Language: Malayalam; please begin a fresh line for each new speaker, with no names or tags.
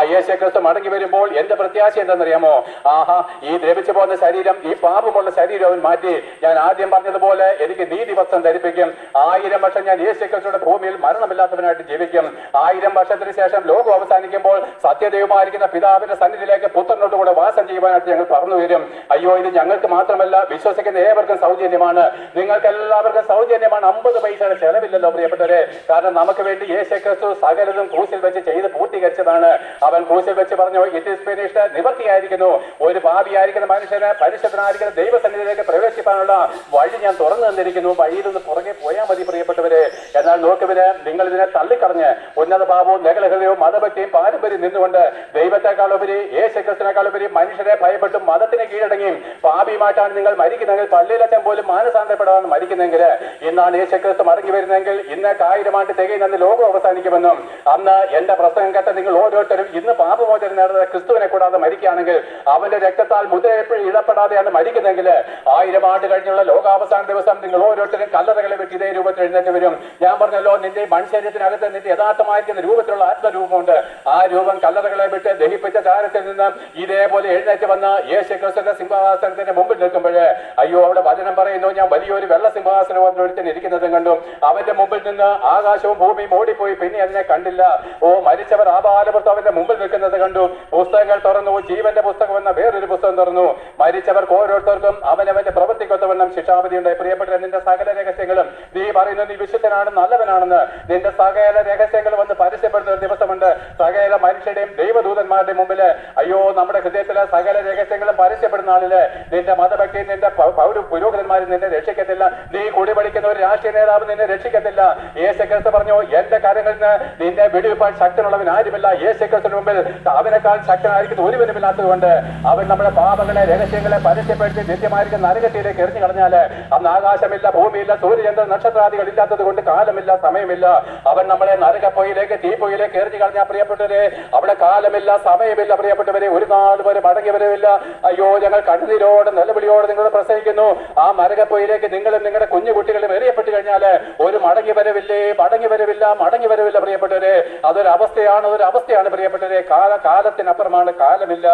യേശുക്രിസ്തു മടങ്ങി വരുമ്പോൾ എന്റെ പ്രത്യാശ എന്തെന്നറിയാമോ? ആഹാ, ഈ ദ്രവിച്ചു പോകുന്ന ശരീരം, ഈ പാപമുള്ള ശരീരം അവൻ മാറ്റി ഞാൻ ആദ്യം പറഞ്ഞതുപോലെ എനിക്ക് നീതിവസ്ത്രം ധരിപ്പിക്കും. 1000 വർഷം ഞാൻ യേശുക്രിസ്തുയുടെ ഭൂമിയിൽ മരണമില്ലാത്തവനായിട്ട് ജീവിക്കും. 1000 വർഷത്തിന് ശേഷം ലോകം അവസാനിക്കുമ്പോൾ സത്യദൈവമായിരിക്കുന്ന പിതാവിന്റെ സന്നിധിയിലേക്ക് പുത്രനോടുകൂടെ വാസം ചെയ്യുവാനായിട്ട് ഞങ്ങൾ പറഞ്ഞു വരും. അയ്യോ, ഇത് ഞങ്ങൾക്ക് മാത്രമല്ല, വിശ്വസിക്കുന്ന ഏവർക്കും സൗജന്യമാണ്. നിങ്ങൾക്ക് എല്ലാവർക്കും സൗജന്യമാണ്. 50 പൈസയുടെ ചെലവില്ലല്ലോ പ്രിയപ്പെട്ടവരെ. കാരണം നമുക്ക് വേണ്ടി യേശുക്രിസ്തു സകലതും ക്രൂസിൽ വെച്ച് ചെയ്ത് പൂർത്തീകരിച്ചതാണ്. അവൻ ക്രൂശിൽ വെച്ച് പറഞ്ഞു, ഇറ്റ് ഈസ് ഫിനിഷ്ഡ്, നിവർത്തിയായിരിക്കുന്നു. ഒരു പാപിയായിരിക്കുന്ന മനുഷ്യന് പരിശുദ്ധനായിരിക്കുന്ന ദൈവസന്നിധിയിലേക്ക് പ്രവേശിക്കാനുള്ള വഴി ഞാൻ തുറന്നു തന്നിരിക്കുന്നു. വഴിയിൽ നിന്ന് പുറകെ പോയാൽ മതി പ്രിയപ്പെട്ടവരെ. എന്നാൽ നോക്കുവിന് നിങ്ങൾ ഇതിനെ തള്ളിക്കളഞ്ഞ് ഉന്നത ഭാവവും നഗലഹൃദയവും മതഭക്തിയും പാരമ്പര്യം നിന്നുകൊണ്ട് ദൈവത്തെക്കാളുപരി യേശുക്രിസ്തുവിനേക്കാളുപരി മനുഷ്യരെ ഭയപ്പെട്ടും മതത്തിന് കീഴടങ്ങിയും പാപിയുമായിട്ടാണ് നിങ്ങൾ മരിക്കുന്നെങ്കിൽ, പള്ളിയിലച്ചൻ പോലും മാനസാന്തരപ്പെടാൻ മരിക്കുന്നെങ്കിൽ, ഇന്നാണ് യേശുക്രിസ്തു മടങ്ങി വരുന്നെങ്കിൽ ഇന്ന് 1000 ആണ്ട് തികയുന്ന ലോകം അവസാനിക്കുമെന്നും അന്ന് എന്റെ പ്രസംഗം കേട്ട നിങ്ങൾ ഓരോരുത്തരും ഇന്ന് പാപമോചനം നേടുന്ന ക്രിസ്തുവിനെ കൂടാതെ മരിക്കുകയാണെങ്കിൽ, അവന്റെ രക്തത്താൽ മുദ്രയെപ്പോഴും ഇടപെടാതെയാണ് മരിക്കുന്നെങ്കിൽ, 1000 ആണ്ട് കഴിഞ്ഞുള്ള ലോകാവസാന ദിവസം നിങ്ങൾ ഓരോരുത്തരും കല്ലറകളെ വിട്ട് ഇതേ രൂപത്തിൽ എഴുന്നേറ്റ് വരും. ഞാൻ പറഞ്ഞല്ലോ, നിന്റെ മനുഷ്യരത്തിനകത്ത് നിന്റെ യഥാർത്ഥമായിരിക്കുന്ന രൂപത്തിലുള്ള ആത്മരൂപമുണ്ട്. ആ രൂപം കല്ലറകളെ വിട്ട് ദഹിപ്പിച്ച ചാരത്തിൽ നിന്ന് ഇതേപോലെ എഴുന്നേറ്റ് വന്ന യേശുക്രിസ്തുവിന്റെ സിംഹാസനത്തിന്റെ മുമ്പിൽ നിൽക്കുമ്പോൾ, അയ്യോ, അവിടെ വചനം പറയുന്നു, ഞാൻ വലിയൊരു വെള്ള സിംഹാസനം ഒരുത്തൻ ഇരിക്കുന്നതും കണ്ടു. അവന്റെ മുമ്പിൽ നിന്ന് ആകാശവും ഭൂമിയും ഓടിപ്പോയി, പിന്നെ അതിനെ കണ്ടില്ല. ഓ, മരിച്ചവർ ആബാലവൃത്തം അവന്റെ മുമ്പിൽ നിൽക്കുന്നത് കണ്ടു. പുസ്തകങ്ങൾ തുറന്നു, ജീവന്റെ പുസ്തകം എന്ന വേറൊരു പുസ്തകം തുറന്നു. മരിച്ചവർക്ക് ഓരോരുത്തർക്കും അവനവന്റെ പ്രവൃത്തിക്കൊത്തവണ്ണം ശിക്ഷാവിധിയുണ്ട്. പ്രിയപ്പെട്ട, നിന്റെ സകല രഹസ്യങ്ങളും നീ പറയുന്നു നീ വിശുദ്ധനാണ്, നല്ലവനാണെന്ന്. നിന്റെ സകല രഹസ്യങ്ങളും വന്ന് പരസ്യപ്പെടുന്ന ഒരു ദിവസമുണ്ട്. സകല മനുഷ്യരുടെയും ദൈവദൂതന്മാരുടെ മുമ്പില്, അയ്യോ, നമ്മുടെ ഹൃദയത്തിലെ സകല രഹസ്യങ്ങളും പരസ്യപ്പെടുന്ന ആളില് നിന്റെ മതഭക്തിയും നിന്റെ പുരോഹിതന്മാരും നിന്നെ രക്ഷിക്കത്തില്ല. നീ കുടിപടിക്കുന്ന ഒരു രാഷ്ട്രീയ നേതാവ് നിന്നെ രക്ഷിക്കത്തില്ല. യേശുക്രിസ്തു പറഞ്ഞു, എന്റെ കരങ്ങളിൽ നിന്ന് നിന്നെ വെടിവെപ്പാൻ ശക്തനുള്ളവൻ ആരുമില്ല. യേശുക്രിസ്തുവിന് മുമ്പിൽ അവനേക്കാൾ ശക്തനായിരിക്കുന്ന ഒരുവനുമില്ലാത്തതുകൊണ്ട് അവൻ നമ്മുടെ പാപങ്ങളെ രഹസ്യങ്ങളെ പരസ്യപ്പെടുത്തി നിത്യമായിരിക്കുന്ന നരകത്തിലേക്ക് എറിഞ്ഞു കളഞ്ഞാല് അന്ന് ആകാശമില്ല, ഭൂമിയില്ല, സൂര്യചന്ദ്ര നക്ഷത്രാദികൾ ഇല്ലാത്തത് കൊണ്ട് കാലമില്ല, സമയമില്ല. അവൻ നമ്മളെ നരകപ്പൊയിലേക്ക് തീപ്പൊയിലേക്ക് എറിഞ്ഞു കളഞ്ഞാൽ പ്രിയപ്പെട്ടവരെ, അവിടെ കാലമില്ല, സമയമില്ല പ്രിയപ്പെട്ടവരെ. ഒരു നാൾ വരെ മടങ്ങി വരവില്ല. അയ്യോ, ഞങ്ങൾ കണ്ണുനീരോടെ നിലവിളിയോടെ നിങ്ങൾ പ്രസംഗിക്കുന്നു. ആ നരകപ്പൊയിലേക്ക് നിങ്ങളും നിങ്ങളുടെ കുഞ്ഞുകുട്ടികളും എറിയപ്പെട്ടു കഴിഞ്ഞാല് ഒരു മടങ്ങി വരവില്ലേ, മടങ്ങി വരവില്ല, മടങ്ങി വരവില്ല പ്രിയപ്പെട്ടവരെ. അതൊരവസ്ഥയാണ്, പ്രിയപ്പെട്ടവരെ. കാലത്തിനപ്പുറമാണ്, കാലമില്ല.